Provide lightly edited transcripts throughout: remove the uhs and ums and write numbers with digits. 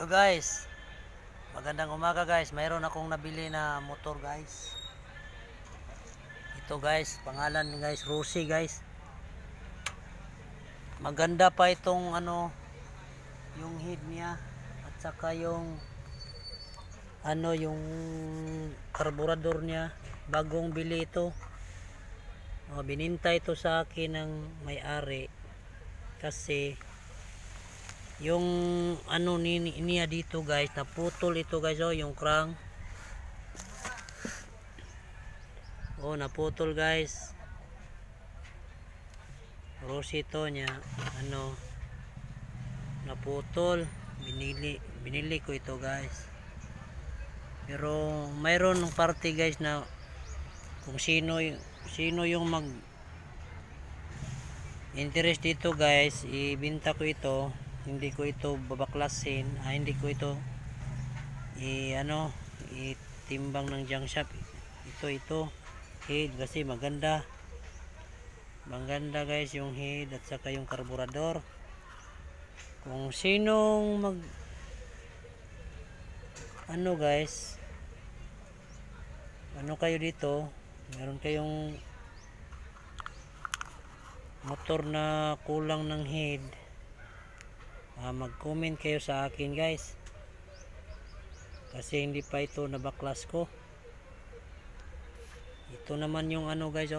Hello guys, magandang umaga guys. Mayroon akong nabili na motor guys. Ito guys, pangalan guys Rossi guys. Maganda pa itong yung head niya at saka yung yung karburador niya. Bagong bili ito. Bininta ito sa akin ng may-ari kasi yung niya dito guys, naputol ito guys, yung crank naputol guys. Rossi ito niya naputol. Binili ko ito guys, pero mayroon ng party guys na kung sino yung mag interest dito guys, ibenta ko ito. Hindi ko ito babaklasin, hindi ko ito itimbang ng junk shop. Ito head kasi maganda guys yung head at saka yung karburador. Kung sinong mag guys, kayo dito, meron kayong motor na kulang ng head, mag-comment kayo sa akin guys, kasi hindi pa ito nabaklas ko. Ito naman yung guys,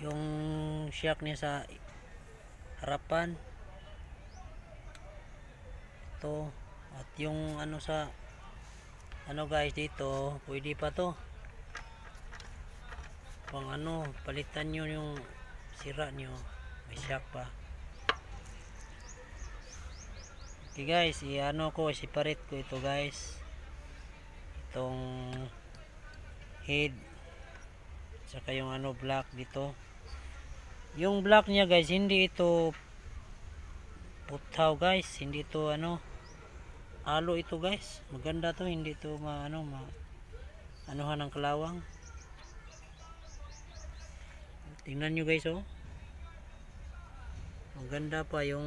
yung shock niya sa harapan ito, at yung sa guys dito, pwede pa to pang palitan nyo yung sira nyo, may shock pa. Okay guys, separate ko ito guys, itong head saka yung black dito. Yung black niya guys, hindi ito putaw guys, hindi ito halo ito guys. Maganda to, hindi ito anuhan ng kalawang. Tingnan nyo guys, maganda pa yung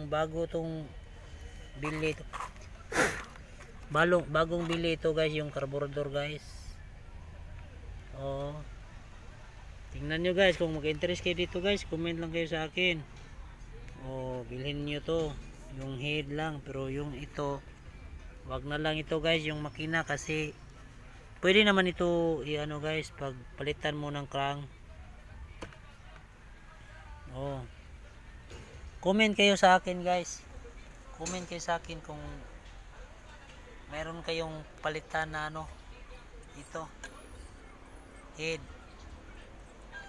bago tong bili ito. Bagong bili ito guys, yung carburetor guys. Tingnan nyo guys, kung mag-interest kayo dito guys, comment lang kayo sa akin. Bilhin nyo to, yung head lang, pero yung ito wag na lang ito guys, yung makina, kasi pwede naman ito guys, pag palitan mo ng crank. Comment kayo sa akin guys, comment kayo sa akin kung meron kayong palitan na ito head,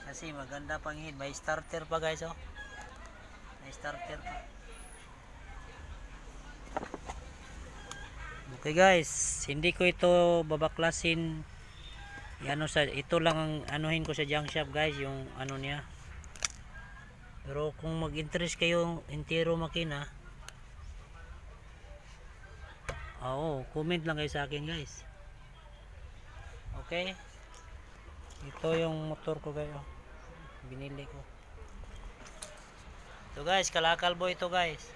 kasi maganda pang head. May starter pa guys, may starter pa. Okay guys, hindi ko ito babaklasin, ito lang ang anuhin ko sa junk shop guys, yung niya. Pero kung mag-interest kayo entero makina, comment lang kayo sa akin guys. Okay, ito yung motor ko guys, binili ko ito guys, kalakalbo ito guys.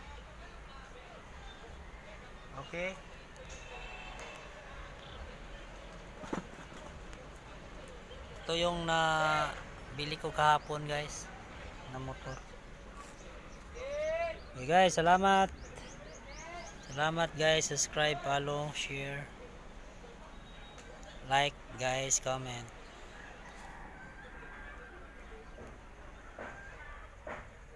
Okay, ito yung bili ko kahapon guys na motor. Okay guys, salamat guys. Subscribe, follow, share, like guys, comment.